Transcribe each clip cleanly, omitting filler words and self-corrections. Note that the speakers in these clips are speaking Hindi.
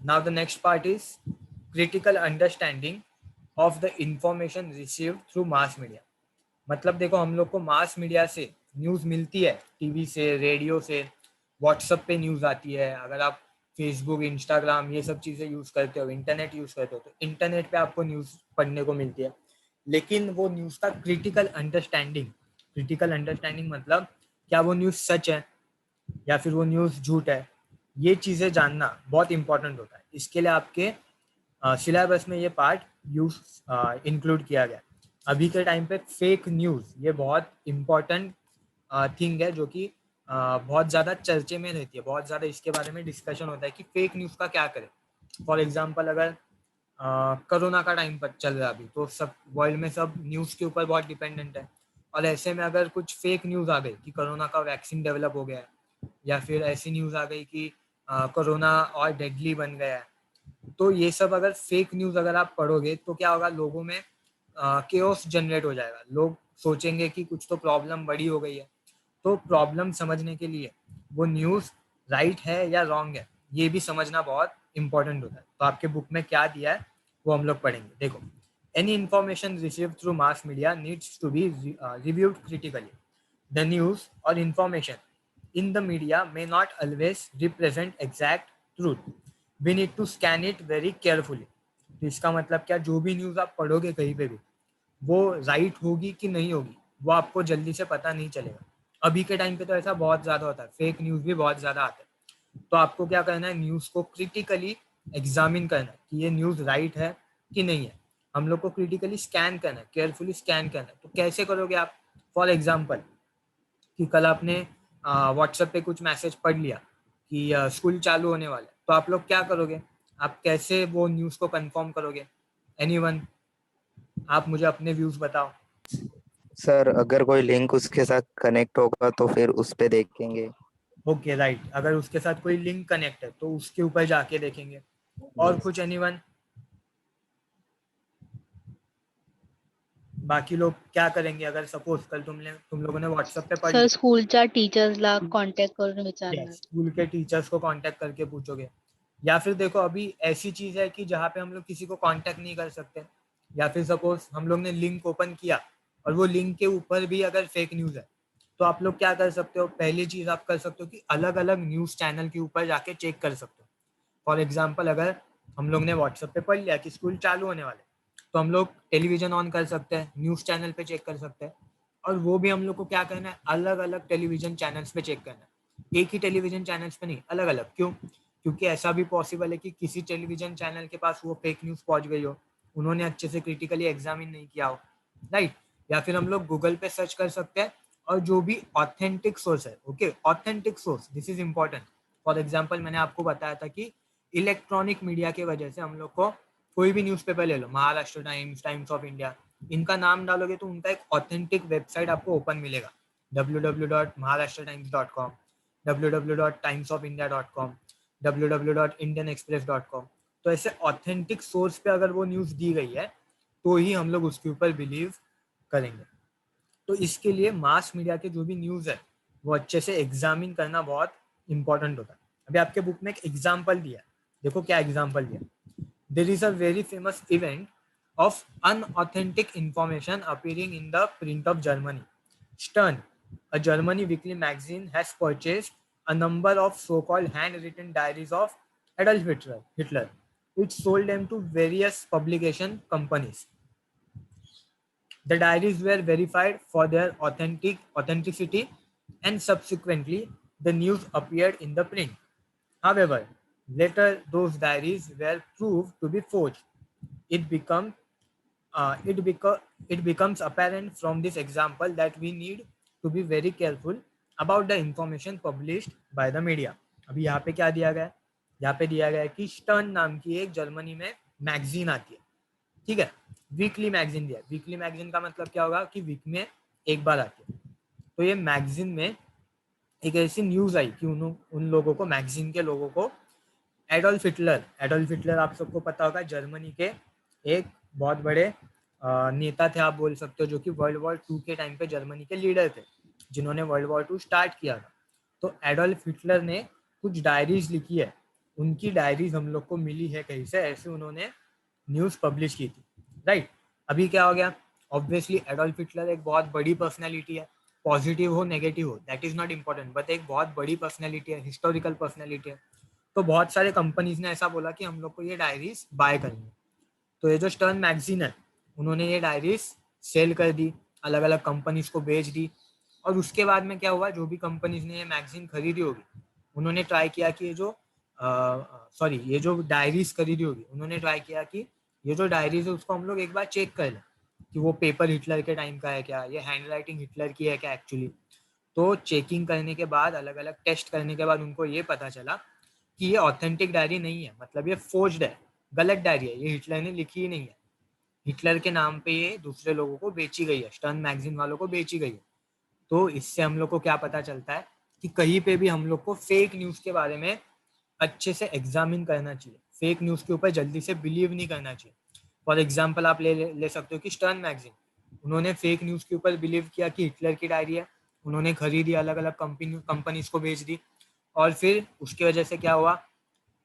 Now the next part is critical understanding of the information received through mass media. मतलब देखो, हम लोग को मास मीडिया से न्यूज़ मिलती है, टीवी से, रेडियो से, व्हाट्सएप पे न्यूज़ आती है। अगर आप फेसबुक, इंस्टाग्राम ये सब चीज़ें यूज़ करते हो, इंटरनेट यूज़ करते हो, तो इंटरनेट पे आपको न्यूज़ पढ़ने को मिलती है। लेकिन वो न्यूज़ का क्रिटिकल अंडरस्टैंडिंग मतलब क्या वो न्यूज़ सच है या फिर वो न्यूज़ झूठ है, ये चीज़ें जानना बहुत इंपॉर्टेंट होता है। इसके लिए आपके सिलेबस में ये पार्ट यूज इंक्लूड किया गया। अभी के टाइम पे फेक न्यूज़ ये बहुत इम्पोर्टेंट थिंग है, जो कि बहुत ज़्यादा चर्चे में रहती है, बहुत ज़्यादा इसके बारे में डिस्कशन होता है कि फेक न्यूज़ का क्या करें। फॉर एग्जांपल, अगर कोरोना का टाइम पर चल रहा है अभी, तो सब वर्ल्ड में सब न्यूज़ के ऊपर बहुत डिपेंडेंट है। और ऐसे में अगर कुछ फेक न्यूज़ आ गई कि कोरोना का वैक्सीन डेवलप हो गया है, या फिर ऐसी न्यूज़ आ गई कि कोरोना और डेडली बन गया है, तो ये सब अगर फेक न्यूज़ अगर आप पढ़ोगे तो क्या होगा, लोगों में केओस जनरेट हो जाएगा। लोग सोचेंगे कि कुछ तो प्रॉब्लम बड़ी हो गई है। तो प्रॉब्लम समझने के लिए वो न्यूज़ राइट है या रॉन्ग है, ये भी समझना बहुत इंपॉर्टेंट होता है। तो आपके बुक में क्या दिया है वो हम लोग पढ़ेंगे। देखो, any information received through mass media needs to be reviewed critically. The news और information in the media may not always represent exact truth. We need to scan it very carefully. तो इसका मतलब क्या, जो भी न्यूज़ आप पढ़ोगे कहीं पे भी, वो राइट होगी कि नहीं होगी वो आपको जल्दी से पता नहीं चलेगा। अभी के टाइम पे तो ऐसा बहुत ज़्यादा होता है, फेक न्यूज़ भी बहुत ज़्यादा आता है। तो आपको क्या करना है, न्यूज़ को क्रिटिकली एग्जामिन करना है कि ये न्यूज़ राइट है कि नहीं है। हम लोग को क्रिटिकली स्कैन करना है, केयरफुली स्कैन करना है। तो कैसे करोगे आप? फॉर एग्जाम्पल, कि कल आपने व्हाट्सएप पे कुछ मैसेज पढ़ लिया कि स्कूल चालू होने वाला है, तो आप लोग क्या करोगे? आप कैसे वो न्यूज़ को कंफर्म करोगे? एनीवन, आप मुझे अपने व्यूज बताओ। सर अगर कोई लिंक उसके साथ कनेक्ट होगा तो फिर उस पे देखेंगे। Okay, right. अगर उसके साथ कोई लिंक कनेक्ट है तो उसके ऊपर जाके देखेंगे। और यस। कुछ एनीवन? बाकी लोग क्या करेंगे अगर सपोज कल तुम लोगों ने व्हाट्सएप पे पढ़ सर लिया? स्कूलच्या टीचर्सला कॉन्टॅक्ट करून विचारणार. स्कूल के टीचर्स को कांटेक्ट करके पूछोगे। या फिर देखो, अभी ऐसी चीज है कि जहाँ पे हम लोग किसी को कांटेक्ट नहीं कर सकते, या फिर सपोज हम लोग ने लिंक ओपन किया और वो लिंक के ऊपर भी अगर फेक न्यूज है, तो आप लोग क्या कर सकते हो? पहली चीज आप कर सकते हो कि अलग अलग न्यूज चैनल के ऊपर जाके चेक कर सकते हो। फॉर एग्जाम्पल, अगर हम लोग ने व्हाट्सएप पे पढ़ लिया कि स्कूल चालू होने वाले, तो हम लोग टेलीविजन ऑन कर सकते हैं, न्यूज चैनल पे चेक कर सकते हैं। और वो भी हम लोग को क्या करना है, अलग अलग टेलीविजन चैनल्स पे चेक करना है, एक ही टेलीविजन चैनल्स पे नहीं, अलग अलग। क्यों? क्योंकि ऐसा भी पॉसिबल है कि किसी टेलीविजन चैनल के पास वो फेक न्यूज़ पहुंच गई हो, उन्होंने अच्छे से क्रिटिकली एग्जामिन नहीं किया हो, राइट। या फिर हम लोग गूगल पे सर्च कर सकते हैं, और जो भी ऑथेंटिक सोर्स है, okay, authentic source, this is important. For example, मैंने आपको बताया था कि इलेक्ट्रॉनिक मीडिया की वजह से हम लोग को कोई भी न्यूज़पेपर ले लो, Maharashtra Times, Times of India, इनका नाम डालोगे तो उनका एक ऑथेंटिक वेबसाइट आपको ओपन मिलेगा, www.maharashtratimes.com, www.timesofindia.com, www.indianexpress.com। तो ऐसे ऑथेंटिक सोर्स पे अगर वो न्यूज़ दी गई है तो ही हम लोग उसके ऊपर बिलीव करेंगे। तो इसके लिए मास मीडिया के जो भी न्यूज़ है वो अच्छे से एग्जामिन करना बहुत इंपॉर्टेंट होता है। अभी आपके बुक में एक एग्जाम्पल दिया है, देखो क्या एग्जाम्पल दिया। There is a very famous event of unauthentic information appearing in the print of Germany. Stern, a Germany weekly magazine, has purchased a number of so-called handwritten diaries of Adolf Hitler. It sold them to various publication companies. The diaries were verified for their authenticity, and subsequently the news appeared in the print. However, later those diaries were proved to be forged. It became uh, it, beco- it becomes apparent from this example that we need to be very careful about the information published by the media. अभी यहाँ पे क्या दिया गया है? यहाँ पे दिया गया है कि स्टर्न नाम की एक जर्मनी में मैगजीन आती है, ठीक है, वीकली मैगजीन दिया है। वीकली मैगजीन का मतलब क्या होगा कि वीक में एक बार आती है। तो ये मैगजीन में एक ऐसी न्यूज आई कि उन लोगों को, मैगजीन के लोगों को, एडोल्फ हिटलर आप सबको पता होगा, जर्मनी के एक बहुत बड़े नेता थे आप बोल सकते हो, जो कि वर्ल्ड वॉर 2 के टाइम पे जर्मनी के लीडर थे, जिन्होंने वर्ल्ड वॉर 2 स्टार्ट किया था। तो एडोल्फ हिटलर ने कुछ डायरीज लिखी है उनकी डायरीज हम लोग को मिली है कहीं से, ऐसे उन्होंने न्यूज़ पब्लिश की थी, राइट। अभी क्या हो गया, ऑब्वियसली एडोल्फ हिटलर एक बहुत बड़ी पर्सनैलिटी है, पॉजिटिव हो नेगेटिव हो that is not important, but एक बहुत बड़ी पर्सनैलिटी है, हिस्टोरिकल पर्सनैलिटी है। तो बहुत सारे कंपनीज ने ऐसा बोला कि हम लोग को ये डायरीज बाय करनी है। तो ये जो स्टर्न मैगजीन है, उन्होंने ये डायरीज सेल कर दी, अलग अलग कंपनीज को बेच दी। और उसके बाद में क्या हुआ, जो भी कंपनीज ने ये मैगजीन खरीदी होगी, उन्होंने ट्राई किया कि ये जो डायरीज खरीदी होगी, उन्होंने ट्राई किया कि ये जो डायरीज है उसको हम लोग एक बार चेक कर लें कि वो पेपर हिटलर के टाइम का है क्या, ये हैंड राइटिंग हिटलर की है क्या एक्चुअली। तो चेकिंग करने के बाद, अलग अलग टेस्ट करने के बाद उनको ये पता चला कि ये ऑथेंटिक डायरी नहीं है, मतलब ये फोर्ज्ड है, गलत डायरी है, ये हिटलर ने लिखी ही नहीं है। हिटलर के नाम पे ये दूसरे लोगों को बेची गई है, स्टर्न मैगजीन वालों को बेची गई है। तो इससे हम लोग को क्या पता चलता है कि कहीं पे भी हम लोग को फेक न्यूज़ के बारे में अच्छे से एग्जामिन करना चाहिए, फेक न्यूज़ के ऊपर जल्दी से बिलीव नहीं करना चाहिए। फॉर एग्जाम्पल आप ले सकते हो कि स्टर्न मैगजीन, उन्होंने फेक न्यूज़ के ऊपर बिलीव किया कि हिटलर की डायरी है, उन्होंने खरीदी, अलग अलग कंपनीज को बेच दी, और फिर उसकी वजह से क्या हुआ,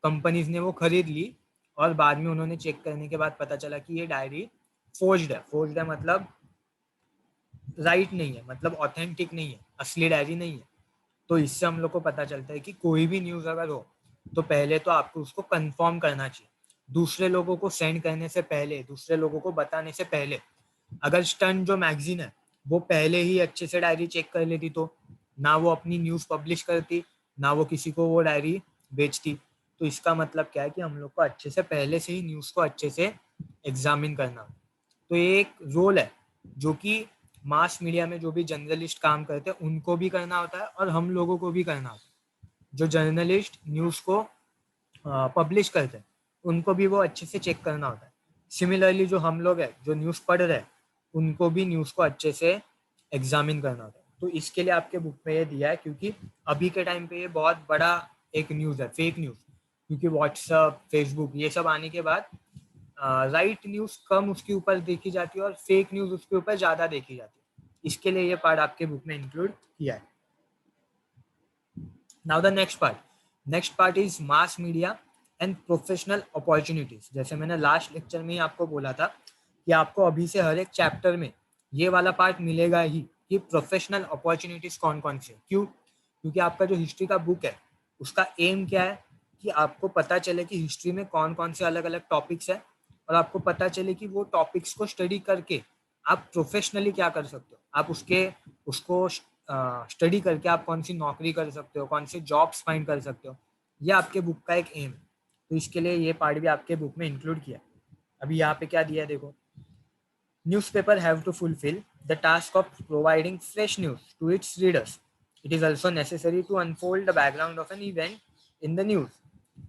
कंपनीज ने वो खरीद ली, और बाद में उन्होंने चेक करने के बाद पता चला कि ये डायरी फोर्ज्ड है। फोर्ज्ड है मतलब राइट नहीं है, मतलब ऑथेंटिक नहीं है, असली डायरी नहीं है। तो इससे हम लोग को पता चलता है कि कोई भी न्यूज़ अगर हो तो पहले तो आपको उसको कंफर्म करना चाहिए, दूसरे लोगों को सेंड करने से पहले, दूसरे लोगों को बताने से पहले। अगर स्टर्न जो मैगजीन है वो पहले ही अच्छे से डायरी चेक कर लेती, तो ना वो अपनी न्यूज़ पब्लिश करती, ना वो किसी को वो डायरी बेचती। तो इसका मतलब क्या है कि हम लोग को अच्छे से पहले से ही न्यूज़ को अच्छे से एग्जामिन करना। तो ये एक रोल है जो कि मास मीडिया में जो भी जर्नलिस्ट काम करते हैं उनको भी करना होता है, और हम लोगों को भी करना होता है। जो जर्नलिस्ट न्यूज़ को पब्लिश करते हैं उनको भी वो अच्छे से चेक करना होता है। सिमिलरली जो हम लोग हैं जो न्यूज़ पढ़ रहे हैं, उनको भी न्यूज़ को अच्छे से एग्जामिन करना होता है। तो इसके लिए आपके बुक में ये दिया है, क्योंकि अभी के टाइम पे ये बहुत बड़ा एक न्यूज़ है, फेक न्यूज़, क्योंकि व्हाट्सअप, फेसबुक ये सब आने के बाद राइट न्यूज़ कम उसके ऊपर देखी जाती है और फेक न्यूज़ उसके ऊपर ज़्यादा देखी जाती है। इसके लिए ये पार्ट आपके बुक में इंक्लूड किया है। Now the next part is mass media and professional opportunities. जैसे मैंने लास्ट लेक्चर में ही आपको बोला था कि आपको अभी से हर एक चैप्टर में ये वाला पार्ट मिलेगा ही कि प्रोफेशनल अपॉर्चुनिटीज कौन कौन से। क्यों? क्योंकि आपका जो हिस्ट्री का बुक है उसका एम क्या है कि आपको पता चले कि हिस्ट्री में कौन कौन से अलग अलग टॉपिक्स है, और आपको पता चले कि वो टॉपिक्स को स्टडी करके आप प्रोफेशनली क्या कर सकते हो, आप उसको स्टडी करके आप कौन सी नौकरी कर सकते हो, कौन सी जॉब्स फाइंड कर सकते हो। ये आपके बुक का एक एम है। तो इसके लिए ये पार्ट भी आपके बुक में इंक्लूड किया। अभी यहाँ पे क्या दिया है देखो, newspaper have to fulfil the task of providing fresh news to its readers. It is also necessary to unfold the background of an event in the news.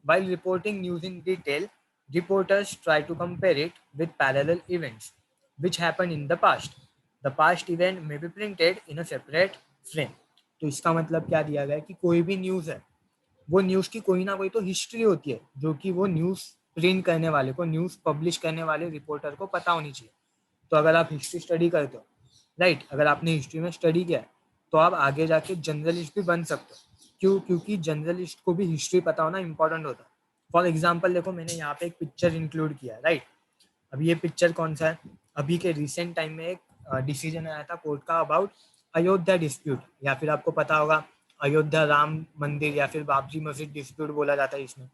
While reporting news in detail, reporters try to compare it with parallel events which happened in the past. The past event may be printed in a separate frame. तो इसका मतलब क्या दिया गया है कि कोई भी न्यूज़ है, वो न्यूज़ की कोई ना कोई तो हिस्ट्री होती है जो कि वो न्यूज़ प्रिंट करने वाले को, न्यूज़ पब्लिश करने वाले रिपोर्टर को पता होनी चाहिए। तो अगर आप हिस्ट्री स्टडी करते हो, राइट, अगर आपने हिस्ट्री में स्टडी किया है तो आप आगे जाके जर्नलिस्ट भी बन सकते हो। क्यों? क्योंकि जर्नलिस्ट को भी हिस्ट्री पता होना इंपॉर्टेंट होता है। फॉर एग्जाम्पल देखो, मैंने यहाँ पे एक पिक्चर इंक्लूड किया है, राइट। अभी ये पिक्चर कौन सा है? अभी के रिसेंट टाइम में एक डिसीजन आया था कोर्ट का अबाउट अयोध्या डिस्प्यूट, या फिर आपको पता होगा अयोध्या राम मंदिर या फिर बाबरी मस्जिद डिस्प्यूट बोला जाता है इसमें।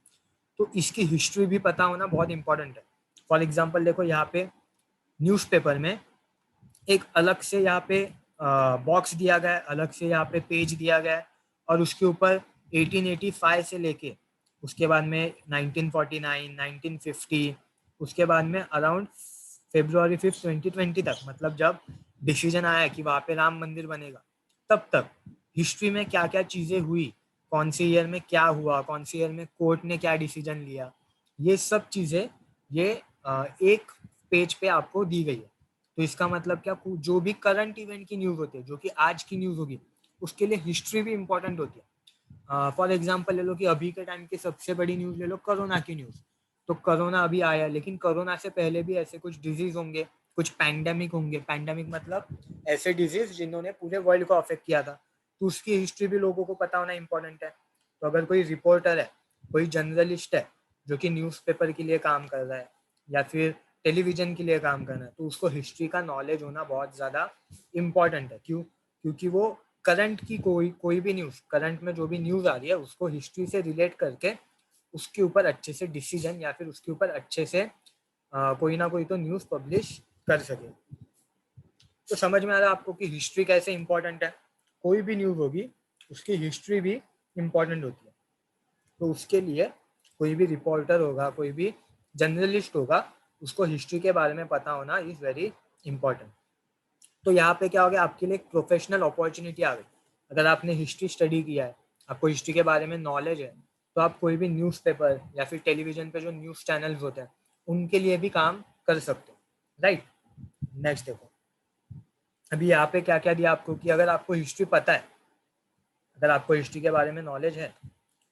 तो इसकी हिस्ट्री भी पता होना बहुत इंपॉर्टेंट है। फॉर एग्जाम्पल देखो, यहाँ पे न्यूज़पेपर में एक अलग से यहाँ पे बॉक्स दिया गया है, अलग से यहाँ पे पेज दिया गया है, और उसके ऊपर 1885 से लेके उसके बाद में 1949, 1950, उसके बाद में अराउंड February 5, 2020 तक, मतलब जब डिसीजन आया कि वहाँ पे राम मंदिर बनेगा, तब तक हिस्ट्री में क्या क्या चीज़ें हुई, कौन से ईयर में क्या हुआ, कौन से ईयर में कोर्ट ने क्या डिसीजन लिया, ये सब चीज़ें ये एक पेज पे आपको दी गई है। तो इसका मतलब क्या, जो भी करंट इवेंट की न्यूज़ होती है, जो कि आज की न्यूज़ होगी, उसके लिए हिस्ट्री भी इंपॉर्टेंट होती है। फॉर एग्जांपल ले लो कि अभी के टाइम की सबसे बड़ी न्यूज़ ले लो, कोरोना की न्यूज़। तो कोरोना अभी आया, लेकिन कोरोना से पहले भी ऐसे कुछ डिजीज होंगे, कुछ पैंडेमिक होंगे। पैंडेमिक मतलब ऐसे डिजीज जिन्होंने पूरे वर्ल्ड को अफेक्ट किया था, तो उसकी हिस्ट्री भी लोगों को पता होना इंपॉर्टेंट है। तो अगर कोई रिपोर्टर है कोई जर्नलिस्ट है जो कि न्यूज़पेपर के लिए काम कर रहा है या फिर टेलीविजन के लिए काम करना है, तो उसको हिस्ट्री का नॉलेज होना बहुत ज़्यादा इम्पॉर्टेंट है। क्यों? क्योंकि वो करंट की कोई भी न्यूज़, करंट में जो भी न्यूज़ आ रही है उसको हिस्ट्री से रिलेट करके उसके ऊपर अच्छे से डिसीजन या फिर उसके ऊपर अच्छे से कोई ना कोई तो न्यूज़ पब्लिश कर सके। तो समझ में आ रहा है आपको कि हिस्ट्री कैसे इम्पोर्टेंट है। कोई भी न्यूज़ होगी उसकी हिस्ट्री भी इम्पोर्टेंट होती है। तो उसके लिए कोई भी रिपोर्टर होगा, कोई भी जर्नलिस्ट होगा, उसको हिस्ट्री के बारे में पता होना इज़ वेरी इंपॉर्टेंट। तो यहाँ पे क्या हो गया, आपके लिए एक प्रोफेशनल अपॉर्चुनिटी आ गई। अगर आपने हिस्ट्री स्टडी किया है, आपको हिस्ट्री के बारे में नॉलेज है, तो आप कोई भी न्यूज़पेपर या फिर टेलीविजन पे जो न्यूज़ चैनल्स होते हैं उनके लिए भी काम कर सकते हो, राइट। नेक्स्ट देखो, अभी यहाँ पे क्या क्या दिया आपको कि अगर आपको हिस्ट्री पता है, अगर आपको हिस्ट्री के बारे में नॉलेज है,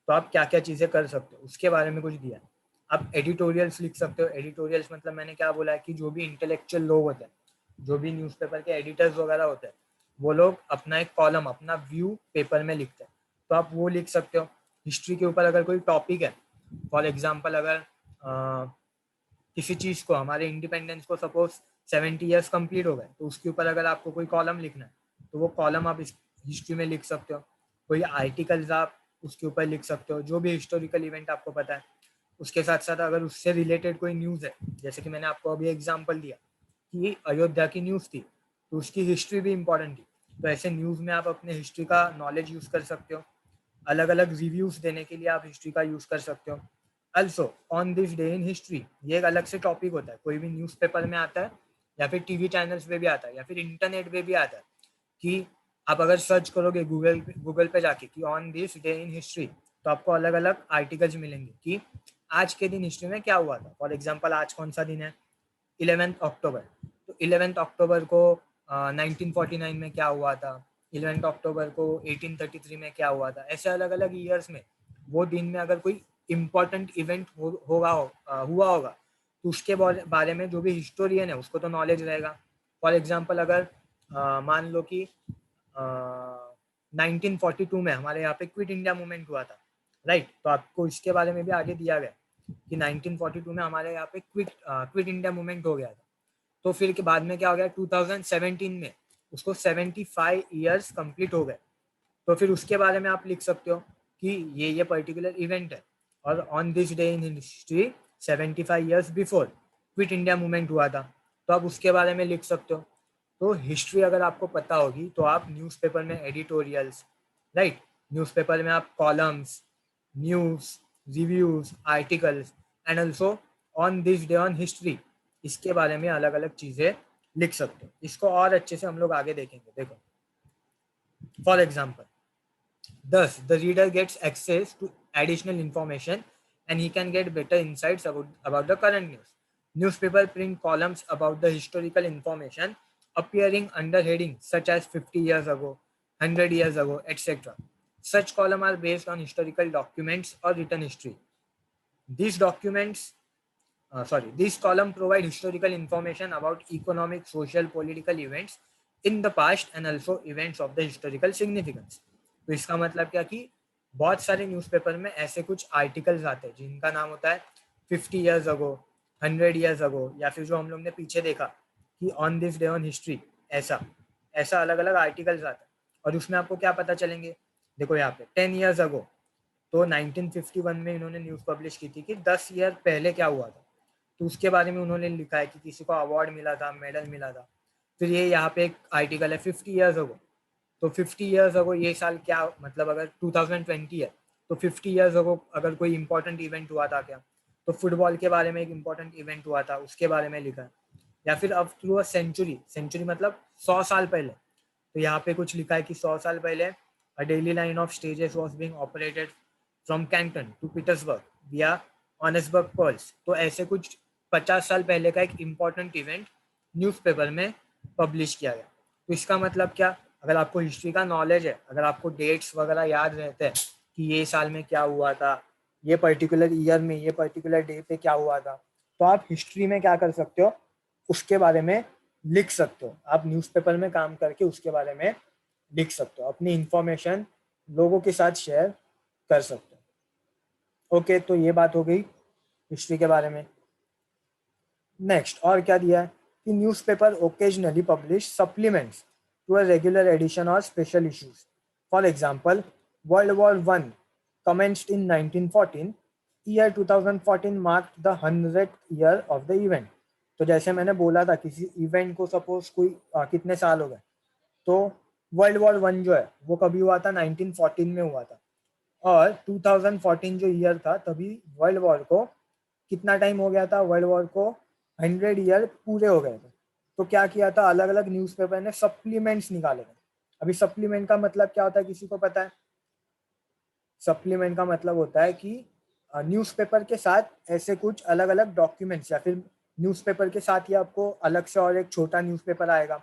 तो आप क्या क्या चीज़ें कर सकते हो उसके बारे में कुछ दिया है। आप एडिटोरियल्स लिख सकते हो। एडिटोरियल्स मतलब मैंने क्या बोला है कि जो भी इंटेलेक्चुअल लोग होते हैं, जो भी न्यूज़पेपर के एडिटर्स वगैरह होते हैं, वो लोग अपना एक कॉलम, अपना व्यू पेपर में लिखते हैं, तो आप वो लिख सकते हो। हिस्ट्री के ऊपर अगर कोई टॉपिक है, फॉर एग्जाम्पल अगर किसी चीज़ को, हमारे इंडिपेंडेंस को सपोज 70 ईयर्स कंप्लीट हो गए, तो उसके ऊपर अगर आपको कोई कॉलम लिखना है, तो वो कॉलम आप इस हिस्ट्री में लिख सकते हो। कोई आर्टिकल्स आप उसके ऊपर लिख सकते हो, जो भी हिस्टोरिकल इवेंट आपको पता है। उसके साथ साथ अगर उससे रिलेटेड कोई न्यूज़ है, जैसे कि मैंने आपको अभी एग्जांपल दिया कि अयोध्या की न्यूज़ थी, तो उसकी हिस्ट्री भी इम्पोर्टेंट थी। तो ऐसे न्यूज़ में आप अपने हिस्ट्री का नॉलेज यूज़ कर सकते हो। अलग अलग रिव्यूज़ देने के लिए आप हिस्ट्री का यूज़ कर सकते हो। Also on this day in history, ये एक अलग से टॉपिक होता है, कोई भी न्यूज़पेपर में आता है या फिर टीवी चैनल्स पे भी आता है या फिर इंटरनेट पे भी आता है कि आप अगर सर्च करोगे गूगल पे जाके कि on this day in history, तो आपको अलग अलग आर्टिकल्स मिलेंगे कि आज के दिन हिस्ट्री में क्या हुआ था। फॉर एग्जाम्पल आज कौन सा दिन है, 11 अक्टूबर। तो 11 अक्टूबर को 1949 में क्या हुआ था, 11 अक्टूबर को 1833 में क्या हुआ था। ऐसे अलग अलग ईयर्स में वो दिन में अगर कोई इम्पोर्टेंट इवेंट हुआ होगा, तो उसके बारे में जो भी हिस्टोरियन है उसको तो नॉलेज रहेगा। फॉर एग्जाम्पल अगर मान लो कि 1942 में हमारे यहाँ पे क्विट इंडिया मूवमेंट हुआ था, राइट। तो आपको इसके बारे में भी आगे दिया गया कि 1942 में हमारे यहाँ पे क्विट इंडिया मूवमेंट हो गया था। तो फिर के बाद में क्या हो गया, 2017 में उसको 75 ईयर्स कंप्लीट हो गए। तो फिर उसके बारे में आप लिख सकते हो कि ये पर्टिकुलर इवेंट है और on this day in history 75 years before quit India movement हुआ था, तो आप उसके बारे में लिख सकते हो। तो हिस्ट्री अगर आपको पता होगी तो आप न्यूज़पेपर में एडिटोरियल्स, राइट, न्यूज़पेपर में आप columns, news, reviews, articles and also on this day on history, इसके बारे में अलग अलग चीज़ें लिख सकते हो। इसको और अच्छे से हम लोग आगे देखेंगे। देखो, for example, thus the reader gets access to additional information and he can get better insights about the current news. Newspaper print columns about the historical information appearing under headings such as 50 years ago, 100 years ago, etc. Such columns are based on historical documents or written history. These documents these columns provide historical information about economic, social, political events in the past and also events of the historical significance. तो इसका मतलब क्या कि बहुत सारे न्यूज़पेपर में ऐसे कुछ आर्टिकल्स आते हैं जिनका नाम होता है 50 ईयर्स अगो, 100 ईयर्स अगो, या फिर जो हम लोग ने पीछे देखा कि on this day on history, ऐसा ऐसा अलग अलग आर्टिकल्स आते हैं। और उसमें आपको क्या पता चलेंगे, देखो यहाँ पे 10 ईयर्स अगो, तो 1951 में इन्होंने न्यूज़ पब्लिश की थी कि 10 ईयर पहले क्या हुआ था, तो उसके बारे में उन्होंने लिखा है कि किसी को अवार्ड मिला था, मेडल मिला था। फिर ये यहाँ पे एक आर्टिकल है 50 ईयर्स अगो, तो 50 ईयर्स अगो ये साल क्या, मतलब अगर 2020 है तो 50 ईयर्स अगो अगर कोई इंपॉर्टेंट इवेंट हुआ था क्या, तो फुटबॉल के बारे में एक इंपॉर्टेंट इवेंट हुआ था, उसके बारे में लिखा है। या फिर अब थ्रू अ सेंचुरी, सेंचुरी मतलब 100 साल पहले, तो यहाँ पे कुछ लिखा है कि 100 साल पहले a daily line of stages was being operated from Canton to Petersburg via Onesburg pearls. तो ऐसे कुछ 50 साल पहले का एक इम्पॉर्टेंट इवेंट न्यूज़पेपर में पब्लिश किया गया। तो इसका मतलब क्या, अगर आपको हिस्ट्री का नॉलेज है, अगर आपको डेट्स वगैरह याद रहते हैं कि ये साल में क्या हुआ था, ये पर्टिकुलर ईयर में ये पर्टिकुलर डे पे क्या हुआ था, तो आप हिस्ट्री में क्या कर सकते हो, उसके बारे में लिख सकते हो। आप न्यूज़पेपर में काम करके उसके बारे में लिख सकते हो, अपनी इंफॉर्मेशन लोगों के साथ शेयर कर सकते हो। ओके, तो ये बात हो गई हिस्ट्री के बारे में। नेक्स्ट और क्या दिया है कि newspaper occasionally publish supplements to a regular edition और special issues. For example, world war one commenced in 1914, year 2014 marked the 100th year of the event। तो जैसे मैंने बोला था किसी इवेंट को सपोज कोई कितने साल हो गए, तो वर्ल्ड वॉर वन जो है वो कभी हुआ था 1914 में हुआ था, और 2014 जो ईयर था तभी वर्ल्ड वॉर को कितना टाइम हो गया था, वर्ल्ड वॉर को 100 ईयर पूरे हो गए थे। तो क्या किया था, अलग अलग न्यूज़पेपर ने सप्लीमेंट्स निकाले थे। अभी सप्लीमेंट का मतलब क्या होता है, किसी को पता है? सप्लीमेंट का मतलब होता है कि न्यूज़पेपर के साथ ऐसे कुछ अलग अलग डॉक्यूमेंट्स, या फिर न्यूज़पेपर के साथ ही आपको अलग से और एक छोटा न्यूज़पेपर आएगा,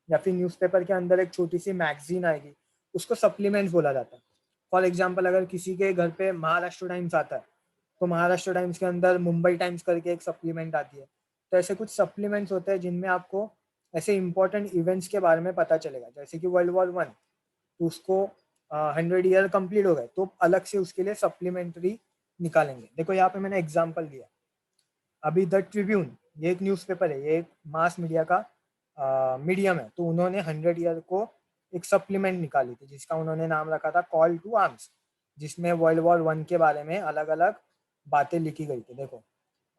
या फिर न्यूज़पेपर के अंदर एक छोटी सी मैगजीन आएगी, उसको सप्लीमेंट्स बोला जाता है। फॉर एग्जांपल, अगर किसी के घर पे महाराष्ट्र टाइम्स आता है, तो महाराष्ट्र टाइम्स के अंदर मुंबई टाइम्स करके एक सप्लीमेंट आती है। तो ऐसे कुछ सप्लीमेंट्स होते हैं जिनमें आपको ऐसे इंपॉर्टेंट इवेंट्स के बारे में पता चलेगा। जैसे कि वर्ल्ड वॉर वन, तो उसको 100 ईयर कंप्लीट हो गए, तो अलग से उसके लिए सप्लीमेंट्री निकालेंगे। देखो यहाँ पे मैंने एग्जांपल दिया। अभी द ट्रिब्यून, ये एक न्यूज़पेपर है, ये एक मास मीडिया का मीडियम है, तो उन्होंने 100 ईयर को एक सप्लीमेंट निकाली थी जिसका उन्होंने नाम रखा था कॉल टू आर्म्स, जिसमें वर्ल्ड वॉर वन के बारे में अलग अलग बातें लिखी गई थी। देखो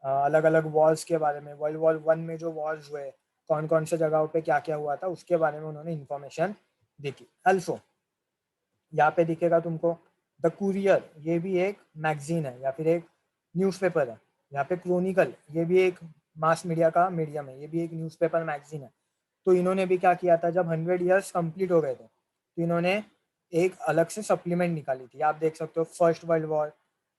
अलग अलग वॉर्स के बारे में, वर्ल्ड वॉर वन में जो वॉर्स हुए, कौन कौन से जगहों पे क्या क्या हुआ था, उसके बारे में उन्होंने इंफॉर्मेशन देखी। अल्सो यहाँ पे दिखेगा तुमको द कुरियर, ये भी एक मैगजीन है या फिर एक न्यूज़पेपर है। यहाँ पे क्रोनिकल, ये भी एक मास मीडिया का मीडियम है, ये भी एक न्यूज़पेपर मैगजीन है। तो इन्होंने भी क्या किया था, जब 100 ईयर्स कंप्लीट हो गए थे, तो इन्होंने एक अलग से सप्लीमेंट निकाली थी। आप देख सकते हो फर्स्ट वर्ल्ड वॉर,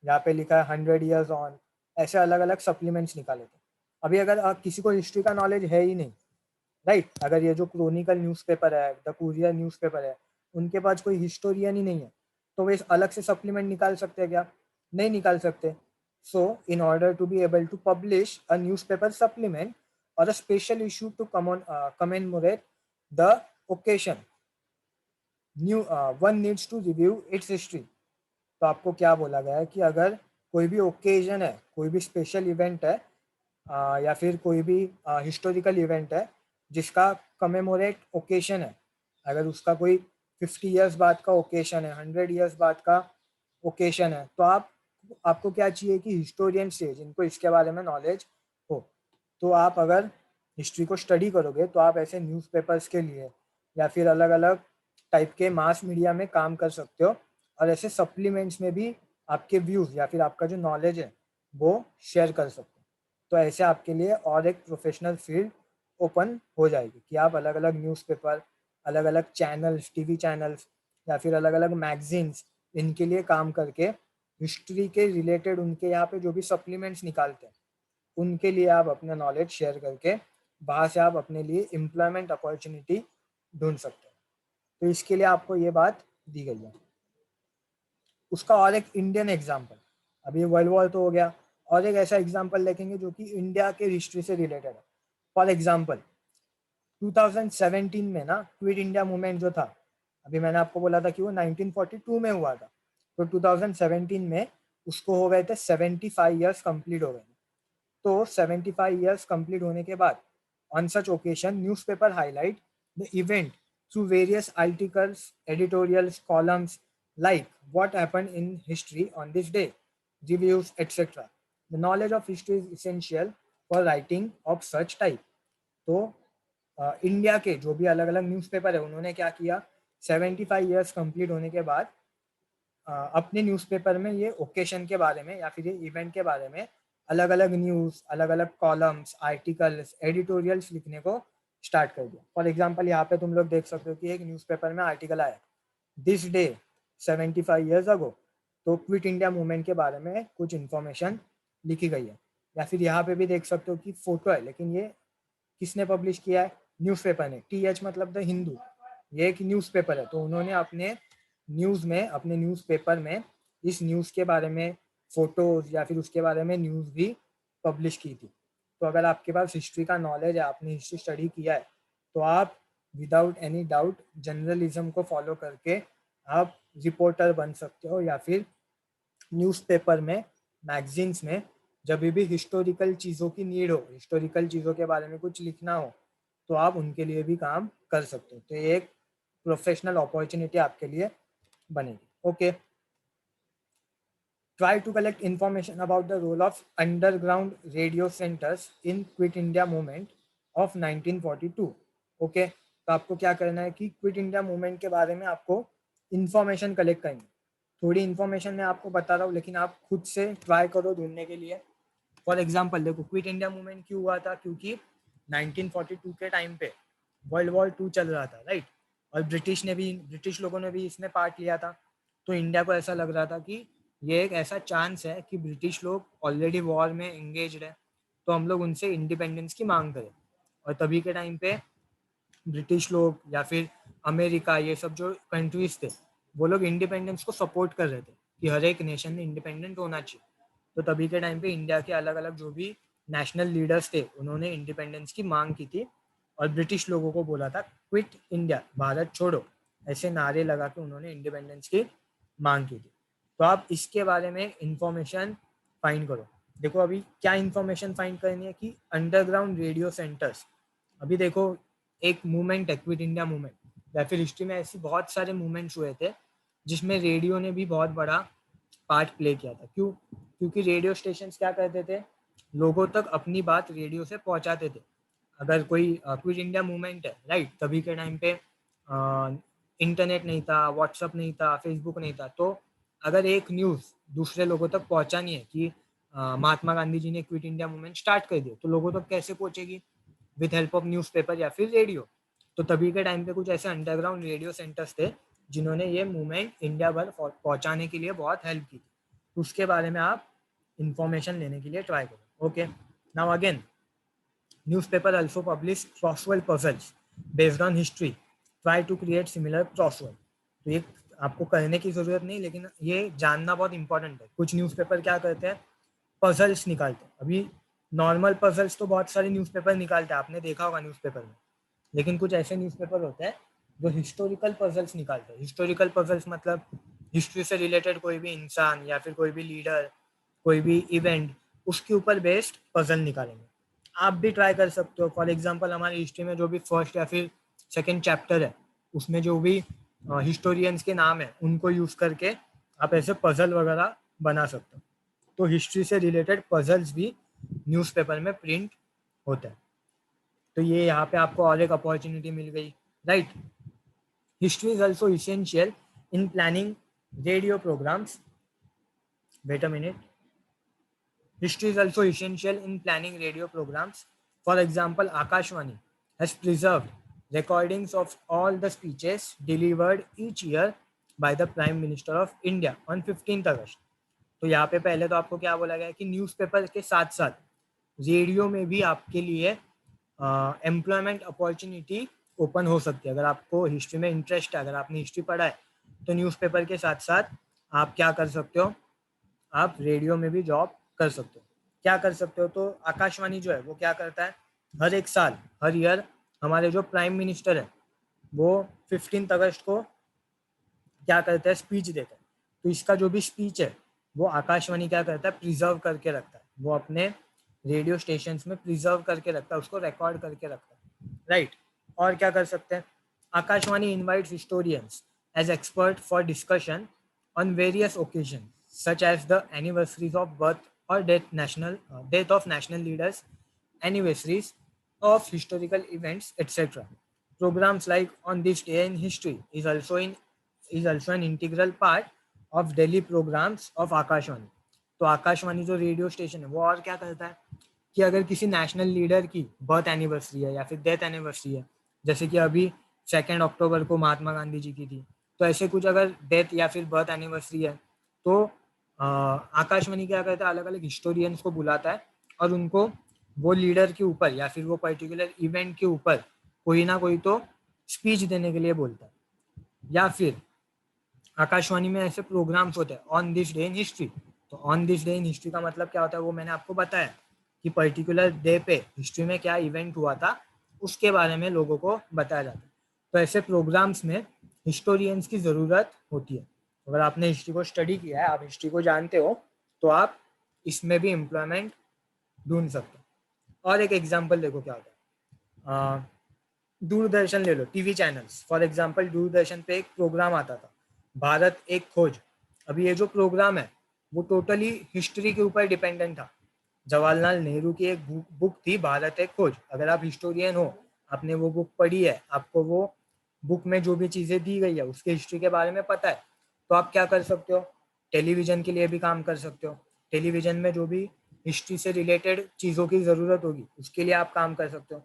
यहाँ पे लिखा है 100 ईयर्स ऑन, ऐसे अलग अलग सप्लीमेंट्स निकाले थे। अभी अगर किसी को हिस्ट्री का नॉलेज है ही नहीं, राइट, अगर ये जो क्रोनिकल न्यूज़पेपर है, द कुरियर न्यूज़पेपर है, उनके पास कोई हिस्टोरियन ही नहीं है, तो वे अलग से सप्लीमेंट निकाल सकते हैं क्या? नहीं निकाल सकते। So in order to be able to publish a newspaper supplement और a special issue to commemorate the occasion, one needs to review its history. तो आपको क्या बोला गया है कि अगर कोई भी ओकेजन है, कोई भी स्पेशल इवेंट है, या फिर कोई भी हिस्टोरिकल इवेंट है जिसका कमेमोरेट ओकेशन है, अगर उसका कोई 50 ईयर्स बाद का ओकेशन है, 100 ईयर्स बाद का ओकेशन है, तो आपको क्या चाहिए कि हिस्टोरियंस चाहिए जिनको इसके बारे में नॉलेज हो। तो आप अगर हिस्ट्री को स्टडी करोगे तो आप ऐसे न्यूज़पेपर्स के लिए या फिर अलग अलग टाइप के मास मीडिया में काम कर सकते हो, और ऐसे सप्लीमेंट्स में भी आपके व्यूज़ या फिर आपका जो नॉलेज है वो शेयर कर सकते हो। तो ऐसे आपके लिए और एक प्रोफेशनल फील्ड ओपन हो जाएगी कि आप अलग अलग न्यूज़पेपर, अलग अलग चैनल्स, टीवी चैनल्स या फिर अलग अलग मैगजीन्स, इनके लिए काम करके हिस्ट्री के रिलेटेड उनके यहाँ पे जो भी सप्लीमेंट्स निकालते हैं, उनके लिए आप अपना नॉलेज शेयर करके वहाँ से आप अपने लिए एम्प्लॉयमेंट अपॉर्चुनिटी ढूंढ सकते हो। तो इसके लिए आपको ये बात दी गई है। उसका और एक इंडियन एग्जाम्पल, अभी वर्ल्ड वॉर तो हो गया, और एक ऐसा एग्जाम्पल देखेंगे जो कि इंडिया के हिस्ट्री से रिलेटेड है। फॉर एग्जाम्पल 2017 में ना क्विट इंडिया मूवमेंट जो था, अभी मैंने आपको बोला था कि वो 1942 में हुआ था, तो 2017 में उसको हो गए थे 75 ईयर्स कंप्लीट हो गए। तो 75 ईयर्स कंप्लीट होने के बाद on such occasion newspaper highlight the event through various articles, editorials, columns like what happened in history on this day, reviews, etc. The knowledge of history is essential for writing of such type। तो इंडिया के जो भी अलग अलग न्यूज़पेपर है उन्होंने क्या किया, 75 ईयर्स कंप्लीट होने के बाद अपने न्यूज़पेपर में ये ओकेशन के बारे में या फिर ये इवेंट के बारे में अलग अलग न्यूज़, अलग अलग कॉलम्स, आर्टिकल्स, एडिटोरियल्स लिखने को स्टार्ट कर दिया। फॉर एग्जांपल यहाँ पे तुम लोग देख सकते हो कि एक न्यूज़पेपर में आर्टिकल आया दिस डे 75 ईयर्स अगो, तो क्विट इंडिया मूवमेंट के बारे में कुछ इन्फॉर्मेशन लिखी गई है। या फिर यहाँ पे भी देख सकते हो कि फोटो है, लेकिन ये किसने पब्लिश किया है, न्यूज़पेपर ने। TH मतलब द हिंदू, ये एक न्यूज़पेपर है, तो उन्होंने अपने न्यूज़ में, अपने न्यूज़पेपर में इस न्यूज़ के बारे में फोटोज या फिर उसके बारे में न्यूज़ भी पब्लिश की थी। तो अगर आपके पास हिस्ट्री का नॉलेज है, आपने हिस्ट्री स्टडी किया है, तो आप विदाउट एनी डाउट जर्नलिज्म को फॉलो करके आप रिपोर्टर बन सकते हो या फिर न्यूज़पेपर में मैगजीन्स में जब भी हिस्टोरिकल चीज़ों की नीड हो, हिस्टोरिकल चीज़ों के बारे में कुछ लिखना हो, तो आप उनके लिए भी काम कर सकते हो। तो ये एक प्रोफेशनल अपॉर्चुनिटी आपके लिए बनेगी। Okay, try to collect information about the role of underground radio centers in Quit India movement of 1942. Okay, तो आपको क्या करना है कि क्विट इंडिया मूवमेंट के बारे में आपको इंफॉर्मेशन कलेक्ट करनी है। थोड़ी इंफॉर्मेशन मैं आपको बता रहा हूँ, लेकिन आप खुद से ट्राई करो ढूंढने के लिए। फॉर एग्जाम्पल देखो, क्विट इंडिया मूवमेंट क्यों हुआ था? क्योंकि 1942 के टाइम पे वर्ल्ड वॉर 2 चल रहा था, राइट? और ब्रिटिश लोगों ने भी इसमें पार्ट लिया था। तो इंडिया को ऐसा लग रहा था कि ये एक ऐसा चांस है कि ब्रिटिश लोग ऑलरेडी वॉर में एंगेज्ड है, तो हम लोग उनसे इंडिपेंडेंस की मांग करें। और तभी के टाइम पे ब्रिटिश लोग या फिर अमेरिका, ये सब जो कंट्रीज थे, वो लोग इंडिपेंडेंस को सपोर्ट कर रहे थे कि हर एक नेशन में इंडिपेंडेंट होना चाहिए। तो तभी के टाइम पे इंडिया के अलग अलग जो भी नेशनल लीडर्स थे, उन्होंने इंडिपेंडेंस की मांग की थी और ब्रिटिश लोगों को बोला था क्विट इंडिया, भारत छोड़ो, ऐसे नारे लगा के उन्होंने इंडिपेंडेंस की मांग की थी। तो आप इसके बारे में इंफॉर्मेशन फाइंड करो। देखो अभी क्या इंफॉर्मेशन फाइंड करनी है कि अंडरग्राउंड रेडियो सेंटर्स, अभी देखो एक मूवमेंट है क्विट इंडिया मूवमेंट, या फिर हिस्ट्री में ऐसी बहुत सारे मूवमेंट्स हुए थे जिसमें रेडियो ने भी बहुत बड़ा पार्ट प्ले किया था। क्यों? क्योंकि रेडियो स्टेशन क्या करते थे, लोगों तक अपनी बात रेडियो से पहुंचाते थे। अगर कोई क्विट इंडिया मूवमेंट है, राइट, तभी के टाइम पे इंटरनेट नहीं था, व्हाट्सअप नहीं था, फेसबुक नहीं था। तो अगर एक न्यूज़ दूसरे लोगों तक पहुंचानी है कि महात्मा गांधी जी ने क्विट इंडिया मूवमेंट स्टार्ट कर दिया, तो लोगों तक कैसे पहुंचेगी? विद हेल्प ऑफ न्यूज़पेपर या फिर रेडियो। तो तभी के टाइम पे कुछ ऐसे अंडरग्राउंड रेडियो सेंटर्स थे जिन्होंने ये मूवमेंट इंडिया भर पहुंचाने के लिए बहुत हेल्प की थी। तो उसके बारे में आप इंफॉर्मेशन लेने के लिए ट्राई करो। Okay, now again, newspaper also publish crossword puzzles based on history. Try to create similar crossword. तो ये आपको करने की ज़रूरत नहीं, लेकिन ये जानना बहुत इंपॉर्टेंट है। कुछ न्यूज़पेपर क्या करते हैं, पजल्स निकालते हैं। अभी नॉर्मल पजल्स तो बहुत सारे न्यूज़पेपर निकालते हैं, आपने देखा होगा न्यूज़पेपर में। लेकिन कुछ ऐसे न्यूज़पेपर होते हैं जो हिस्टोरिकल पजल्स निकालते हैं। हिस्टोरिकल पजल्स मतलब हिस्ट्री से रिलेटेड कोई भी इंसान या फिर कोई भी लीडर, कोई भी इवेंट, उसके ऊपर बेस्ड पजल निकालेंगे। आप भी ट्राई कर सकते हो। फॉर एग्जांपल हमारी हिस्ट्री में जो भी फर्स्ट या फिर सेकंड चैप्टर है, उसमें जो भी हिस्टोरियंस के नाम है, उनको यूज़ करके आप ऐसे पजल वगैरह बना सकते हो। तो हिस्ट्री से रिलेटेड पजल्स भी न्यूज़पेपर में प्रिंट होता है। तो ये यहाँ पे आपको और एक अपॉर्चुनिटी मिल गई, right? History is also essential in planning radio programs. Wait a minute. History is also essential in planning radio programs. For example, Akashvani has preserved recordings of all the speeches delivered each year by the Prime Minister of India on 15th August. तो यहाँ पे पहले तो आपको क्या बोला गया है कि न्यूज़पेपर के साथ साथ रेडियो में भी आपके लिए एम्प्लॉयमेंट अपॉर्चुनिटी ओपन हो सकती है। अगर आपको हिस्ट्री में इंटरेस्ट है, अगर आपने हिस्ट्री पढ़ा है, तो न्यूज़पेपर के साथ साथ आप क्या कर सकते हो, आप रेडियो में भी जॉब कर सकते हो। क्या कर सकते हो? तो आकाशवाणी जो है वो क्या करता है, हर एक साल, हर ईयर, हमारे जो प्राइम मिनिस्टर है वो 15 अगस्त को क्या करता है, स्पीच देता है। तो इसका जो भी स्पीच है वो आकाशवाणी क्या करता है, प्रिजर्व करके रखता है। वो अपने रेडियो स्टेशन में प्रिजर्व करके रखता है, उसको रिकॉर्ड करके रखता है, राइट? और क्या कर सकते हैं, Akashvani invites historians as expert for discussion on various occasion such as the anniversaries of birth or death of national leaders, anniversaries of historical events, etc. Programs like On This Day in History is also an integral part of daily programs of Akashvani. तो आकाशवाणी जो रेडियो स्टेशन है वो और क्या करता है कि अगर किसी नेशनल लीडर की बर्थ एनिवर्सरी है या फिर डेथ एनिवर्सरी है, जैसे कि अभी 2 अक्टूबर को महात्मा गांधी जी की थी, तो ऐसे कुछ अगर डेथ या फिर बर्थ एनिवर्सरी है, तो आकाशवाणी क्या करता है, अलग अलग हिस्टोरियंस को बुलाता है और उनको वो लीडर के ऊपर या फिर वो पर्टिकुलर इवेंट के ऊपर कोई ना कोई तो स्पीच देने के लिए बोलता है। या फिर आकाशवाणी में ऐसे प्रोग्राम्स होते हैं on this day in history. तो on this day in history का मतलब क्या होता है, वो मैंने आपको बताया कि पर्टिकुलर डे पे हिस्ट्री में क्या इवेंट हुआ था, उसके बारे में लोगों को बताया जाता है। तो ऐसे प्रोग्राम्स में हिस्टोरियंस की ज़रूरत होती है। अगर आपने हिस्ट्री को स्टडी किया है, आप हिस्ट्री को जानते हो, तो आप इसमें भी एम्प्लॉयमेंट ढूंढ सकते हो। और एक एग्जांपल देखो क्या होता है, दूरदर्शन ले लो, TV channels. For example Doordarshan पे एक प्रोग्राम आता था, भारत एक खोज। अभी ये जो प्रोग्राम है वो टोटली हिस्ट्री के ऊपर डिपेंडेंट था। जवाहरलाल नेहरू की एक बुक थी, भारत एक खोज। अगर आप हिस्टोरियन हो, आपने वो बुक पढ़ी है, आपको वो बुक में जो भी चीज़ें दी गई है उसके हिस्ट्री के बारे में पता है, तो आप क्या कर सकते हो, टेलीविज़न के लिए भी काम कर सकते हो। टेलीविज़न में जो भी हिस्ट्री से रिलेटेड चीज़ों की ज़रूरत होगी उसके लिए आप काम कर सकते हो।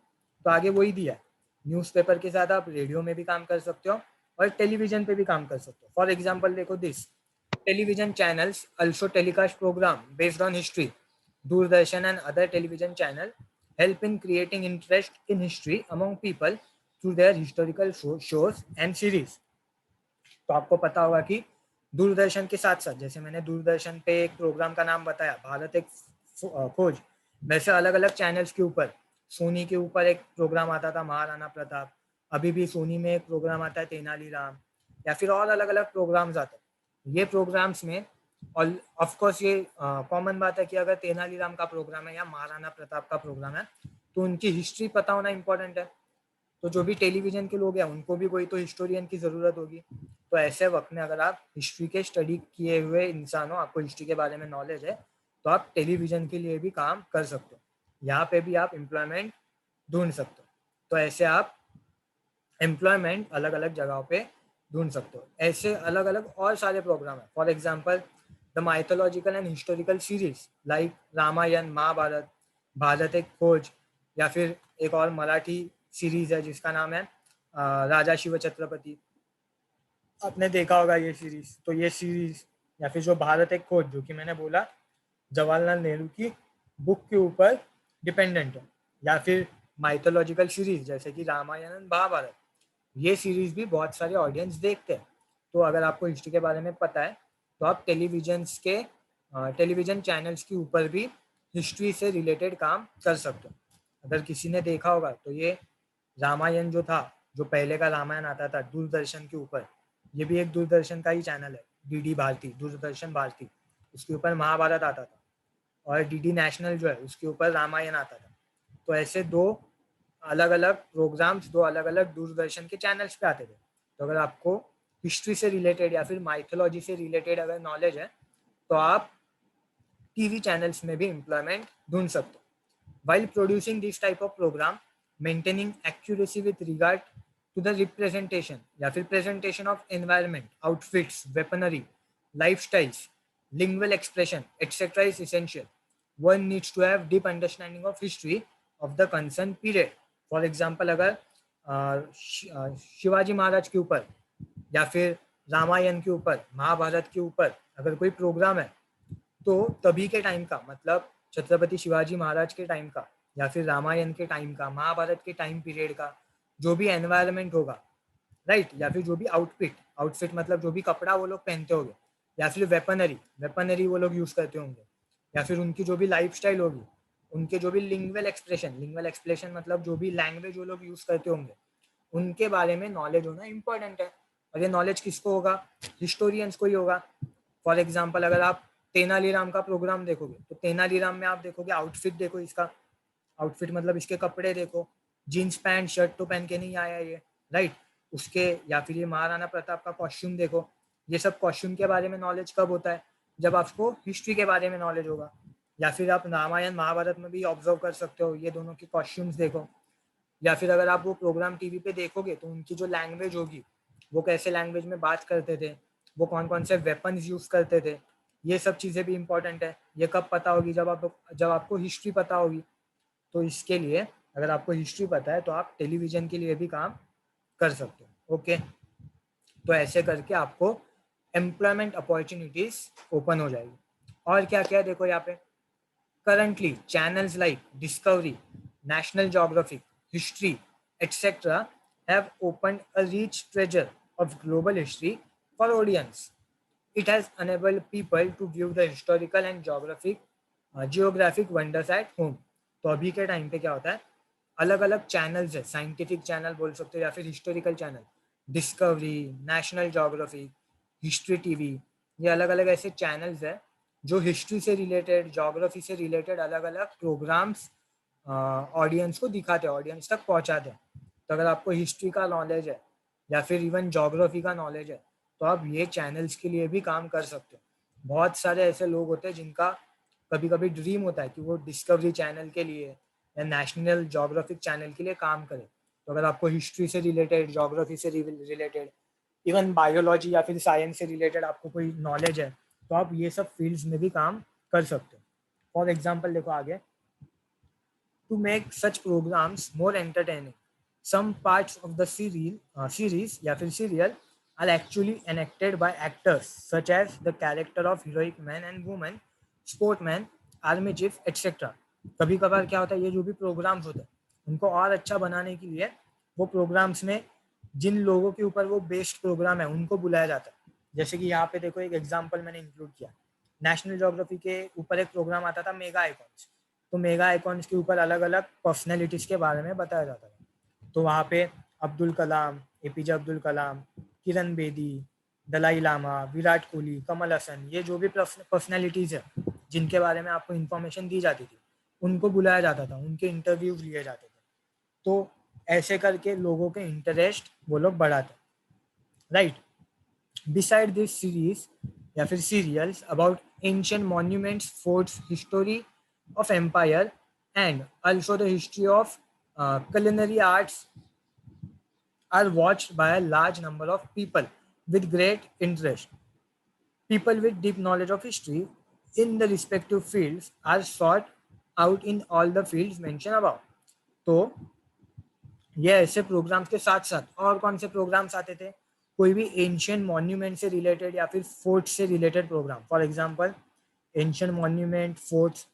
तो आगे वही दिया है, न्यूज़पेपर के साथ आप रेडियो में भी काम कर सकते हो और टेलीविज़न पे भी काम कर सकते हो। फॉर एग्जाम्पल देखो this, television channels also telecast program based on history. Doordarshan and other television channel help in creating interest in history among people through their historical shows and series. तो आपको पता होगा कि दूरदर्शन के साथ साथ, जैसे मैंने दूरदर्शन पे एक प्रोग्राम का नाम बताया भारत एक खोज, वैसे अलग अलग चैनल्स के ऊपर, सोनी के ऊपर एक प्रोग्राम आता था महाराणा प्रताप, अभी भी सोनी में एक प्रोग्राम आता है तेनालीराम, या फिर और अलग अलग प्रोग्राम्स आते हैं। ये प्रोग्राम्स में, और ऑफ कोर्स ये कॉमन बात है कि अगर तेनालीराम का प्रोग्राम है या महाराणा प्रताप का प्रोग्राम है तो उनकी हिस्ट्री पता होना इंपॉर्टेंट है। तो जो भी टेलीविजन के लोग हैं उनको भी कोई तो हिस्टोरियन की ज़रूरत होगी। तो ऐसे वक्त में अगर आप हिस्ट्री के स्टडी किए हुए इंसान हो, आपको हिस्ट्री के बारे में नॉलेज है, तो आप टेलीविजन के लिए भी काम कर सकते हो। यहाँ पे भी आप एम्प्लॉयमेंट ढूंढ सकते हो। तो ऐसे आप एम्प्लॉयमेंट अलग अलग जगहों पे ढूंढ सकते हो। ऐसे अलग अलग और सारे प्रोग्राम है। For example the mythological and historical series like Ramayan, Mahabharat, Bharat Ek Khoj, या फिर एक और मराठी सीरीज है जिसका नाम है राजा शिव छत्रपति। आपने देखा होगा ये सीरीज। तो ये सीरीज या फिर जो भारत एक खोज, जो कि मैंने बोला जवाहरलाल नेहरू की बुक के ऊपर डिपेंडेंट है, या फिर माइथोलॉजिकल सीरीज जैसे कि रामायण एंड महाभारत, ये सीरीज भी बहुत सारे ऑडियंस देखते हैं। तो अगर आपको हिस्ट्री के बारे में पता है तो आप टेलीविजन चैनल्स के ऊपर भी हिस्ट्री से रिलेटेड काम कर सकते हो। अगर किसी ने देखा होगा तो ये रामायण जो था, जो पहले का रामायण आता था दूरदर्शन के ऊपर, ये भी एक दूरदर्शन का ही चैनल है, डीडी भारती, दूरदर्शन भारती, उसके ऊपर महाभारत आता था। और डीडी नेशनल जो है उसके ऊपर रामायण आता था। तो ऐसे दो अलग अलग प्रोग्राम्स, दो अलग अलग दूरदर्शन के चैनल्स पे आते थे। तो अगर आपको हिस्ट्री से रिलेटेड या फिर माइथोलॉजी से रिलेटेड अगर नॉलेज है तो आप टीवी चैनल्स में भी एम्प्लॉयमेंट ढूंढ सकते हो। While producing this type of program, maintaining accuracy with regard to the representation या फिर presentation of environment, outfits, weaponry, lifestyles, lingual expression, etc. is essential. One needs to have deep understanding of history of the concerned period. For example, अगर शिवाजी महाराज के ऊपर या फिर रामायण के ऊपर, महाभारत के ऊपर अगर कोई प्रोग्राम है, तो तभी के टाइम का, मतलब छत्रपति शिवाजी महाराज के टाइम का या फिर रामायण के टाइम का, महाभारत के टाइम पीरियड का जो भी एनवायरनमेंट होगा, राइट, या फिर जो भी आउटफिट मतलब जो भी कपड़ा वो लोग पहनते होंगे, या फिर वेपनरी वो लोग यूज करते होंगे, या फिर उनकी जो भी लाइफस्टाइल होगी, उनके जो भी लिंग्वल एक्सप्रेशन मतलब जो भी लैंग्वेज वो लोग यूज करते होंगे, उनके बारे में नॉलेज होना इंपॉर्टेंट है। और ये नॉलेज किसको होगा? हिस्टोरियंस को ही होगा। फॉर एग्जाम्पल अगर आप तेनालीराम का प्रोग्राम देखोगे तो तेनालीराम में आप देखोगे आउटफिट, देखो इसका आउटफिट मतलब इसके कपड़े देखो, जीन्स पैंट शर्ट तो पहन के नहीं आया ये, राइट, उसके, या फिर ये महाराणा प्रताप का कॉस्ट्यूम देखो। ये सब कॉस्ट्यूम के बारे में नॉलेज कब होता है? जब आपको हिस्ट्री के बारे में नॉलेज होगा। या फिर आप रामायण महाभारत में भी ऑब्जर्व कर सकते हो, ये दोनों की कॉस्ट्यूम्स देखो। या फिर अगर आप वो प्रोग्राम टीवी पे देखोगे तो उनकी जो लैंग्वेज होगी, वो कैसे लैंग्वेज में बात करते थे, वो कौन कौन से वेपन्स यूज करते थे, ये सब चीज़ें भी इंपॉर्टेंट है। ये कब पता होगी? जब आपको हिस्ट्री पता होगी। तो इसके लिए अगर आपको हिस्ट्री पता है तो आप टेलीविजन के लिए भी काम कर सकते हो। ओके, तो ऐसे करके आपको एम्प्लॉयमेंट अपॉर्चुनिटीज ओपन हो जाएगी। और क्या क्या देखो यहाँ पे, currently channels like Discovery, National Geographic, History, etc. have opened a rich treasure of global history for audience. It has enabled people to view the historical and geographic wonders at home. तो अभी के टाइम पे क्या होता है, अलग अलग चैनल्स है, साइंटिफिक चैनल बोल सकते हो या फिर historical channel, discovery, national geographic, history TV, ये अलग अलग ऐसे चैनल्स है जो हिस्ट्री से रिलेटेड, ज्योग्राफी से रिलेटेड अलग अलग प्रोग्राम्स ऑडियंस को दिखाते हैं, ऑडियंस तक पहुंचाते हैं। तो अगर आपको हिस्ट्री का नॉलेज है या फिर इवन ज्योग्राफी का नॉलेज है तो आप ये चैनल्स के लिए भी काम कर सकते हो। बहुत सारे ऐसे लोग होते हैं जिनका कभी कभी ड्रीम होता है कि वो डिस्कवरी चैनल के लिए या नेशनल ज्योग्राफिक चैनल के लिए काम करें। तो अगर आपको हिस्ट्री से रिलेटेड, ज्योग्राफी से रिलेटेड, इवन बायोलॉजी या फिर साइंस से रिलेटेड आपको कोई नॉलेज है तो आप ये सब फील्ड्स में भी काम कर सकते हो। फॉर एग्जाम्पल देखो आगे, to make such programs more entertaining, some parts of the series या फिर serial are actually enacted by actors such as the character of heroic man and woman, sportman, army chief, etc. कभी कभार क्या होता है, ये जो भी प्रोग्राम्स होते हैं उनको और अच्छा बनाने के लिए वो प्रोग्राम्स में जिन लोगों के ऊपर वो बेस्ड प्रोग्राम है उनको बुलाया जाता है। जैसे कि यहाँ पे देखो एक एग्जांपल मैंने इंक्लूड किया, नेशनल ज्योग्राफी के ऊपर एक प्रोग्राम आता था मेगा आइकॉन्स। तो मेगा आइकॉन्स के ऊपर अलग अलग पर्सनैलिटीज के बारे में बताया जाता था। तो वहाँ पे अब्दुल कलाम, एपीजे अब्दुल कलाम, किरण बेदी, दलाई लामा, विराट कोहली, कमल हसन, ये जो भी पर्सनैलिटीज है जिनके बारे में आपको इन्फॉर्मेशन दी जाती थी उनको बुलाया जाता था, उनके इंटरव्यूज लिए जाते थे। तो ऐसे करके लोगों के इंटरेस्ट वो लोग बढ़ाते, राइट। बिसाइड दिस सीरीज या फिर serials about ancient monuments, forts, history of empire and also the history of culinary arts are watched by a large number of people with great interest. People with deep knowledge of history in the respective fields are sought out in all the fields mentioned above. तो ये ऐसे प्रोग्राम्स के साथ साथ और कौन से प्रोग्राम्स आते थे, कोई भी एंशियंट मॉन्यूमेंट से रिलेटेड या फिर फोर्ट से related program. For example ancient monument, forts,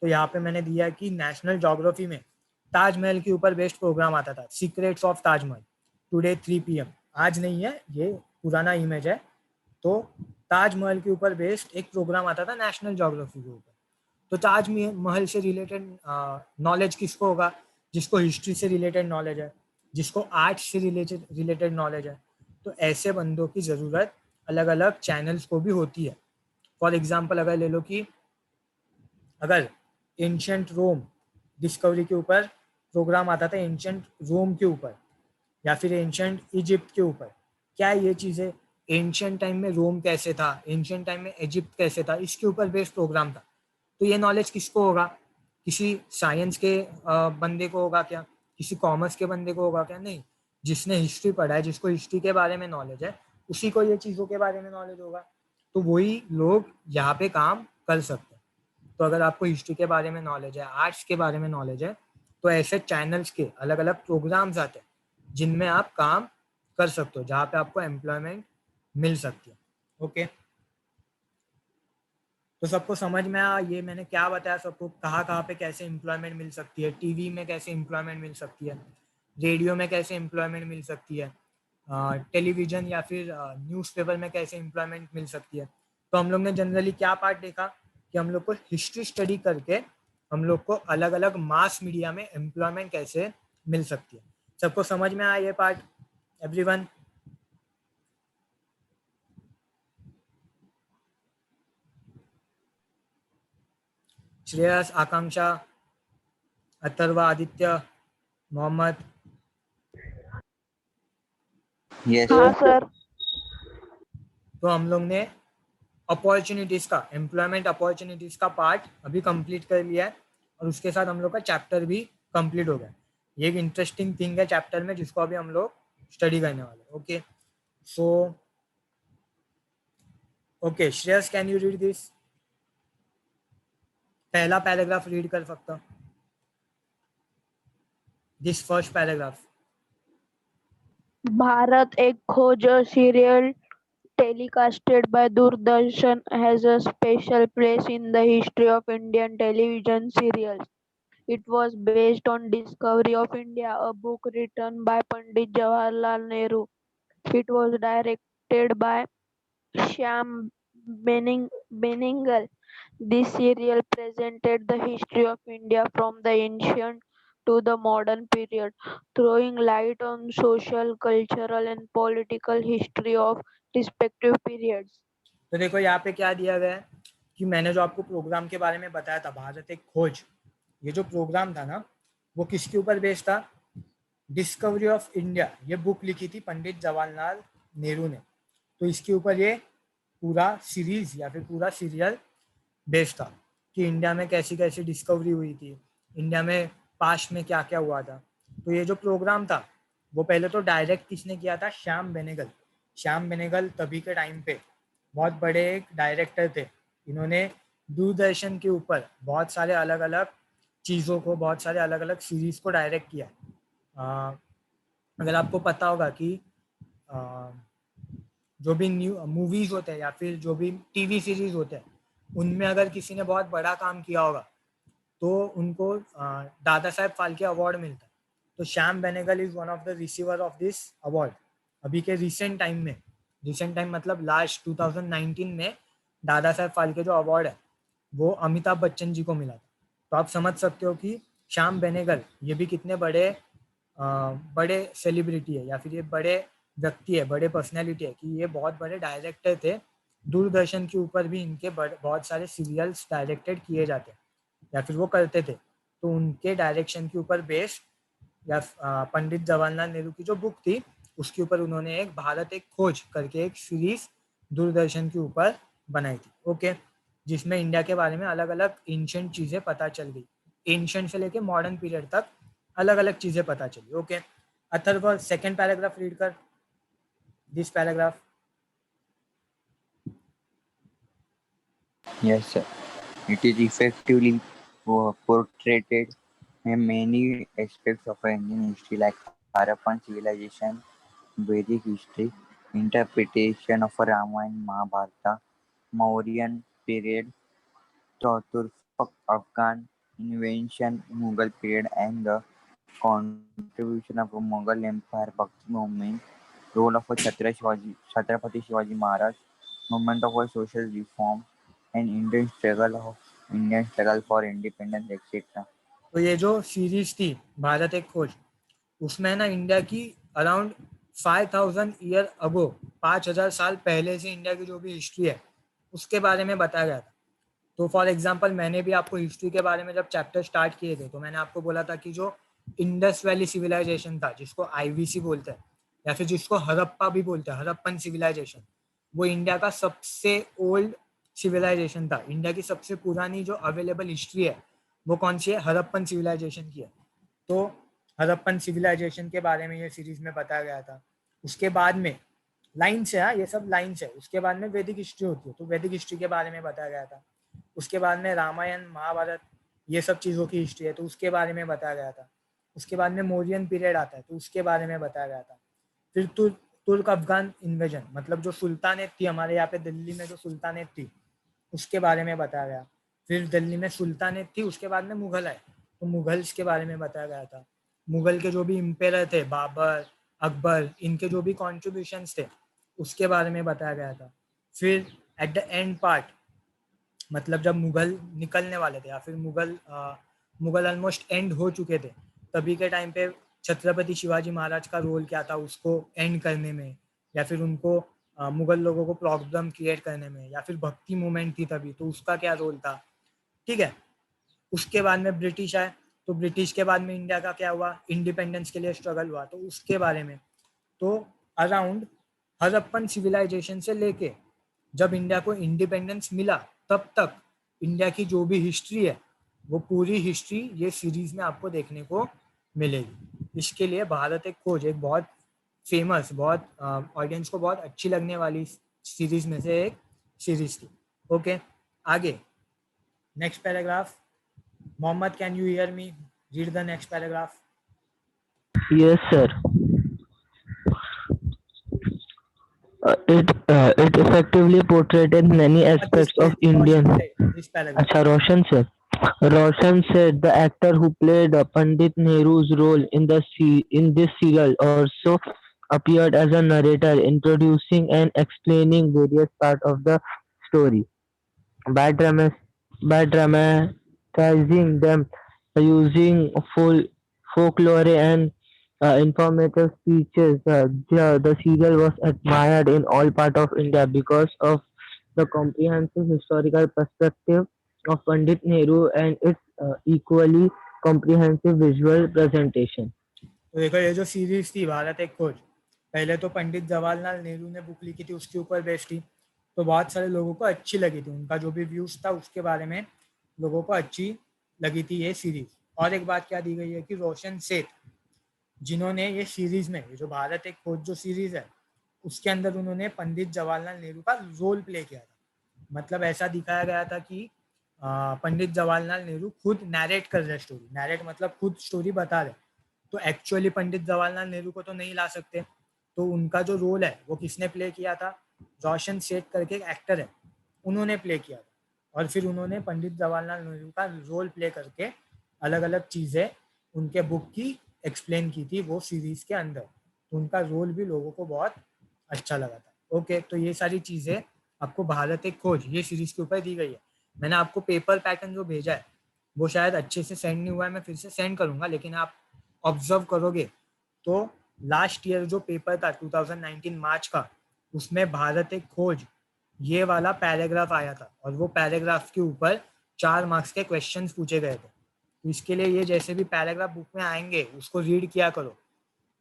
तो यहाँ पे मैंने दिया कि नेशनल ज्योग्राफी में ताजमहल के ऊपर बेस्ड प्रोग्राम आता था, secrets of Taj Mahal, today 3 PM। आज नहीं है, ये पुराना इमेज है। तो ताजमहल के ऊपर बेस्ड एक प्रोग्राम आता था नेशनल ज्योग्राफी के ऊपर। तो ताजमहल से रिलेटेड नॉलेज किसको होगा, जिसको हिस्ट्री से रिलेटेड नॉलेज है, जिसको आर्ट्स से रिलेटेड नॉलेज है। तो ऐसे बंदों की ज़रूरत अलग अलग चैनल्स को भी होती है। फॉर एग्जाम्पल अगर ले लो कि अगर एंशियंट रोम डिस्कवरी के ऊपर प्रोग्राम आता था, एंशियंट रोम के ऊपर या फिर एंशियंट इजिप्ट के ऊपर, क्या ये चीज़ें एंशियंट टाइम में रोम कैसे था, एंशियंट टाइम में इजिप्ट कैसे था, इसके ऊपर बेस्ड प्रोग्राम था। तो ये नॉलेज किसको होगा, किसी साइंस के बंदे को होगा क्या, किसी कॉमर्स के बंदे को होगा क्या, नहीं। जिसने हिस्ट्री पढ़ा है, जिसको हिस्ट्री के बारे में नॉलेज है, उसी को ये चीज़ों के बारे में नॉलेज होगा। तो वही लोग यहाँ पे काम कर सकते हैं। तो अगर आपको हिस्ट्री के बारे में नॉलेज है, आर्ट्स के बारे में नॉलेज है, तो ऐसे चैनल्स के अलग अलग प्रोग्राम्स आते हैं जिनमें आप काम कर सकते हो, जहाँ पे आपको एम्प्लॉयमेंट मिल सकती है। ओके, तो सबको समझ में आया ये मैंने क्या बताया, सबको कहाँ कहाँ पे कैसे एम्प्लॉयमेंट मिल सकती है, टीवी में कैसे एम्प्लॉयमेंट मिल सकती है, रेडियो में कैसे एम्प्लॉयमेंट मिल सकती है, टेलीविजन या फिर न्यूज़पेपर में कैसे एम्प्लॉयमेंट मिल सकती है। तो हम लोग ने जनरली क्या पार्ट देखा कि हम लोग को हिस्ट्री स्टडी करके हम लोग को अलग अलग मास मीडिया में एम्प्लॉयमेंट कैसे मिल सकती है। सबको समझ में आया ये पार्ट, एवरीवन? श्रेयस, आकांक्षा, अथर्वा, आदित्य, मोहम्मद? यस हाँ सर। तो हम लोग ने अपॉर्चुनिटीज़ का, एम्प्लॉयमेंट अपॉर्चुनिटीज़ का पार्ट अभी कंप्लीट कर लिया है और उसके साथ हम लोग का चैप्टर भी कंप्लीट हो गया। ये एक इंटरेस्टिंग थिंग है चैप्टर में जिसको अभी हम लोग स्टडी करने वाले हैं। Okay, so okay Shreyas, can you read this? पहला पैराग्राफ रीड कर सकता हूँ, this first paragraph. Bharat Ek खोज serial telecasted by Doordarshan has a special place in the history of Indian television serials. It was based on Discovery of India, a book written by Pandit Jawaharlal Nehru. It was directed by Shyam Beningal. This serial presented the history of India from the ancient to the modern period, throwing light on social, cultural, and political history of respective periods. तो देखो यहाँ पे क्या दिया गया है कि मैंने जो आपको प्रोग्राम के बारे में बताया था, भारत एक खोज, ये जो प्रोग्राम था ना, वो किसके ऊपर बेस्ड था? डिस्कवरी ऑफ इंडिया, ये बुक लिखी थी पंडित जवाहरलाल नेहरू ने। तो इसके ऊपर ये पूरा सीरीज या फिर पूरा सीरियल बेस्ड था कि इंडिया में कैसी कैसी डिस्कवरी हुई थी, इंडिया में पास्ट में क्या क्या हुआ था। तो ये जो प्रोग्राम था वो पहले तो डायरेक्ट किसने किया था? श्याम बेनेगल। श्याम बेनेगल तभी के टाइम पे बहुत बड़े एक डायरेक्टर थे। इन्होंने दूरदर्शन के ऊपर बहुत सारे अलग अलग चीज़ों को, बहुत सारे अलग अलग सीरीज को डायरेक्ट किया। अगर आपको पता होगा कि जो भी न्यू मूवीज होते हैं या फिर जो भी टीवी सीरीज होते हैं, उनमें अगर किसी ने बहुत बड़ा काम किया होगा तो उनको दादा साहेब फाल्के अवार्ड मिलता है। तो Shyam Benegal is one of the receiver of this award. अभी के रिसेंट टाइम मतलब लास्ट 2019 में दादा साहेब फाल्के जो अवार्ड है वो अमिताभ बच्चन जी को मिला था। तो आप समझ सकते हो कि श्याम बेनेगल ये भी कितने बड़े सेलिब्रिटी है या फिर ये बड़े व्यक्ति है, बड़े पर्सनैलिटी है, कि ये बहुत बड़े डायरेक्टर थे। दूरदर्शन के ऊपर भी इनके बहुत सारे सीरियल्स डायरेक्टेड किए जाते हैं या फिर वो करते थे। तो उनके डायरेक्शन के ऊपर बेस्ड या पंडित जवाहरलाल नेहरू की जो बुक थी उसके ऊपर उन्होंने एक भारत एक खोज करके एक सीरीज दूरदर्शन के ऊपर बनाई थी। ओके, जिसमें इंडिया के बारे में अलग अलग एंशिएंट चीज़ें पता चल गई, एंशिएंट से लेके मॉडर्न पीरियड तक अलग अलग चीज़ें पता चली। Okay, Atharva second paragraph read कर, this paragraph. Yes, sir. It is effectively portrayed in many aspects of Indian history, like Harappan civilization, Vedic history, interpretation of Ramayana, Mahabharata, Mauryan period, Chaturfak Afghan invasion, Mughal period, and the contribution of Mughal Empire, Bhakti movement, role of Chhatrapati Shivaji Maharaj, movement of social reform, and Indian struggle for independence, etc. तो ये जो सीरीज थी भारत एक खोज, उसमें ना इंडिया की अराउंड 5000 ईयर अगो, 5000 साल पहले से इंडिया की जो भी हिस्ट्री है उसके बारे में बताया गया था। तो फॉर एग्जांपल मैंने भी आपको हिस्ट्री के बारे में जब चैप्टर स्टार्ट किए थे तो मैंने आपको बोला था कि जो इंडस वैली सिविलाइजेशन था, जिसको आईवीसी बोलते हैं या फिर जिसको हड़प्पा भी बोलते हैं, हड़प्पन सिविलाइजेशन, वो इंडिया का सबसे ओल्ड सिविलाइजेशन था। इंडिया की सबसे पुरानी जो अवेलेबल हिस्ट्री है वो कौन सी है? हड़प्पन सिविलाइजेशन की है। तो हड़प्पन सिविलाइजेशन के बारे में ये सीरीज में बताया गया था। उसके बाद में लाइन से, हाँ ये सब लाइन से, उसके बाद में वैदिक हिस्ट्री होती है, तो वैदिक हिस्ट्री के बारे में बताया गया था। उसके बाद में रामायण, महाभारत, ये सब चीज़ों की हिस्ट्री है तो उसके बारे में बताया गया था। उसके बाद में मौर्यन पीरियड आता है तो उसके बारे में बताया गया था। फिर तुर्क अफगान इन्वेजन, मतलब जो सुल्तानेत थी हमारे यहाँ पे दिल्ली में, जो सुल्तानेत थी उसके बारे में बताया गया। फिर दिल्ली में सुल्तानेत थी, उसके बाद में मुगल आए तो मुगल्स के बारे में बताया गया था। मुगल के जो भी इम्पेयर थे, बाबर, अकबर, इनके जो भी कॉन्ट्रीब्यूशंस थे उसके बारे में बताया गया था। फिर एट द एंड पार्ट, मतलब जब मुगल निकलने वाले थे या फिर मुगल ऑलमोस्ट एंड हो चुके थे, तभी के टाइम पे छत्रपति शिवाजी महाराज का रोल क्या था उसको एंड करने में, या फिर उनको मुगल लोगों को प्रॉब्लम क्रिएट करने में, या फिर भक्ति मूवमेंट थी तभी तो उसका क्या रोल था। ठीक है, उसके बाद में ब्रिटिश आए तो ब्रिटिश के बाद में इंडिया का क्या हुआ, इंडिपेंडेंस के लिए स्ट्रगल हुआ तो उसके बारे में। तो अराउंड हड़प्पन सिविलाइजेशन से लेके जब इंडिया को इंडिपेंडेंस मिला तब तक इंडिया की जो भी हिस्ट्री है वो पूरी हिस्ट्री ये सीरीज में आपको देखने को मिलेगी। इसके लिए भारत एक खोज एक बहुत फेमस, बहुत ऑडियंस को बहुत अच्छी लगने वाली सीरीज में से एक सीरीज थी। ओके, आगे next paragraph. Mohammad, can you hear me? Read the next paragraph. Yes, sir. It effectively portrayed many aspects of Indian. This paragraph. अच्छा, रोशन sir. Roshan said the actor who played Pandit Nehru's role in this serial also appeared as a narrator, introducing and explaining various parts of the story by dramatizing them using folklore and informative speeches. The serial was admired in all parts of India because of the comprehensive historical perspective of Pandit Nehru and its equally comprehensive visual presentation. तो देखो ये जो सीरीज थी भारत एक खोज, पहले तो पंडित जवाहरलाल नेहरू ने बुक लिखी थी, उसके ऊपर बेस्ड थी, तो बहुत सारे लोगों को अच्छी लगी थी, उनका जो भी व्यूज था उसके बारे में लोगों को अच्छी लगी थी ये सीरीज। और एक बात क्या दी गई है कि रोशन सेठ जिन्होंने ये सीरीज में, ये जो भारत एक खोज जो सीरीज है उसके अंदर उन्होंने पंडित जवाहरलाल नेहरू का रोल प्ले किया था। मतलब ऐसा दिखाया गया था कि पंडित जवाहरलाल नेहरू खुद नैरेट कर रहे स्टोरी, नैरेट मतलब खुद स्टोरी बता रहे, तो एक्चुअली पंडित जवाहरलाल नेहरू को तो नहीं ला सकते, तो उनका जो रोल है वो किसने प्ले किया था, रोशन सेठ करके एक एक्टर है, उन्होंने प्ले किया था। और फिर उन्होंने पंडित जवाहरलाल नेहरू का रोल प्ले करके अलग अलग चीज़ें उनके बुक की एक्सप्लेन की थी वो सीरीज के अंदर, तो उनका रोल भी लोगों को बहुत अच्छा लगा था। ओके, तो ये सारी चीज़ें आपको भारत एक खोज ये सीरीज के ऊपर दी गई है। मैंने आपको पेपर पैटर्न जो भेजा है वो शायद अच्छे से सेंड नहीं हुआ है, मैं फिर से सेंड करूँगा, लेकिन आप ऑब्जर्व करोगे तो लास्ट ईयर जो पेपर था 2019 मार्च का, उसमें भारत एक खोज ये वाला पैराग्राफ आया था, और वो पैराग्राफ के ऊपर 4 मार्क्स के क्वेश्चंस पूछे गए थे। तो इसके लिए ये जैसे भी पैराग्राफ बुक में आएंगे उसको रीड किया करो,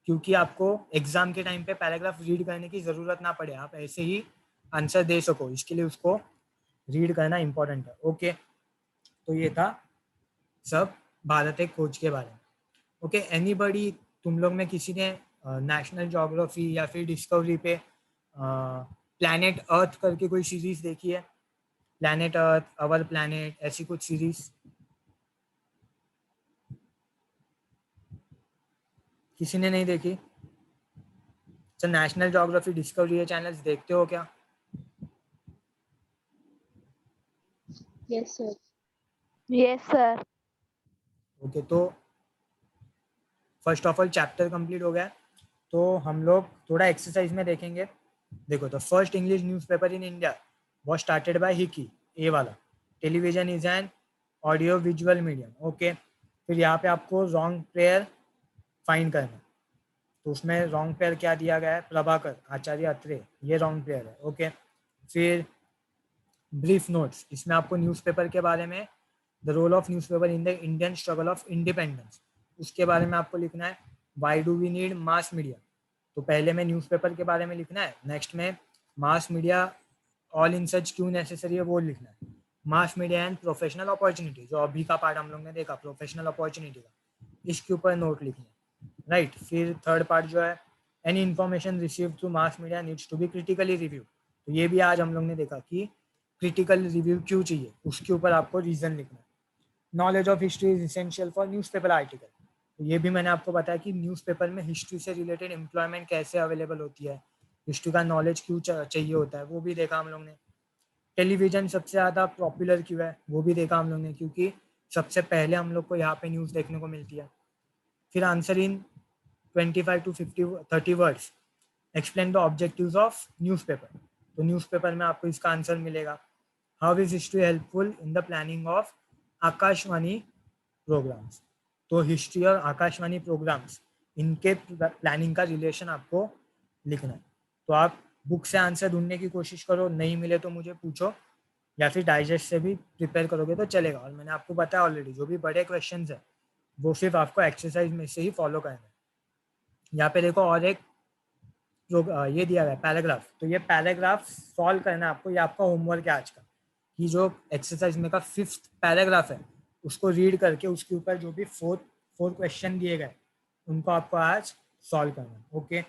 क्योंकि आपको एग्जाम के टाइम पे पैराग्राफ रीड करने की ज़रूरत ना पड़े, आप ऐसे ही आंसर दे सको, इसके लिए उसको रीड करना इम्पोर्टेंट है। ओके, तो ये था सब भारत एक खोज के बारे में। ओके, एनीबडी, तुम लोग में किसी ने नेशनल ज्योग्राफी या फिर डिस्कवरी पे प्लैनेट अर्थ करके कोई सीरीज देखी है? प्लैनेट अर्थ, अवर प्लैनेट, ऐसी कुछ सीरीज किसी ने नहीं देखी? अच्छा, नेशनल ज्योग्राफी, डिस्कवरी ये चैनल्स देखते हो क्या? Yes, sir. Yes, sir. Okay, तो first of all chapter complete हो गया, तो हम लोग थोड़ा एक्सरसाइज में देखेंगे। देखो, the first English newspaper in India was started by Hicky, A वाला, television is an audio visual medium. Okay, फिर यहाँ पे आपको रॉन्ग पेयर फाइंड करना, तो उसमें रॉन्ग पेयर क्या दिया गया है, प्रभाकर आचार्य अत्रे, ये रॉन्ग पेयर है। ओके, फिर ब्रीफ नोट्स, इसमें आपको न्यूज़पेपर के बारे में, the role of newspaper in the Indian struggle of independence, उसके बारे में आपको लिखना है। Why do we need mass media, तो पहले में न्यूज़पेपर के बारे में लिखना है, नेक्स्ट में मास मीडिया ऑल इन सच क्यों नेसेसरी है वो लिखना है। Mass media and professional opportunity, जो अभी का पार्ट हम लोग ने देखा प्रोफेशनल अपॉर्चुनिटी का, इसके ऊपर नोट लिखना है, राइट। फिर थर्ड पार्ट जो है, any information receive through mass media needs to be critically review, तो ये भी आज हम लोग ने देखा कि क्रिटिकल रिव्यू क्यों चाहिए, उसके ऊपर आपको रीजन लिखना है। Knowledge of history is essential for newspaper article, तो ये भी मैंने आपको बताया कि न्यूज़पेपर में हिस्ट्री से रिलेटेड एम्प्लॉयमेंट कैसे अवेलेबल होती है, हिस्ट्री का नॉलेज क्यों चाहिए होता है, वो भी देखा हम लोग ने। टेलीविजन सबसे ज़्यादा पॉपुलर क्यों है, वो भी देखा हम लोग ने, क्योंकि सबसे पहले हम लोग को यहाँ पे न्यूज़ देखने को मिलती है। फिर answer in 25 to 30 words, explain the objectives of newspaper, तो न्यूज़पेपर में आपको इसका आंसर मिलेगा। How is history helpful in the planning of Akashvani programs, तो हिस्ट्री और आकाशवाणी प्रोग्राम्स इनके प्लानिंग का रिलेशन आपको लिखना है। तो आप बुक से आंसर ढूंढने की कोशिश करो, नहीं मिले तो मुझे पूछो, या फिर डाइजेस्ट से भी प्रिपेयर करोगे तो चलेगा। और मैंने आपको बताया ऑलरेडी, जो भी बड़े क्वेश्चन है वो सिर्फ आपको एक्सरसाइज में से ही फॉलो करना है। यहाँ पे देखो और एक ये दिया गया पैराग्राफ, तो ये पैराग्राफ सॉल्व करना है आपको, ये आपका होमवर्क है आज का, कि जो एक्सरसाइज में का 5th पैराग्राफ है उसको रीड करके उसके ऊपर जो भी फोर क्वेश्चन दिए गए उनको आपको आज सॉल्व करना है। ओके,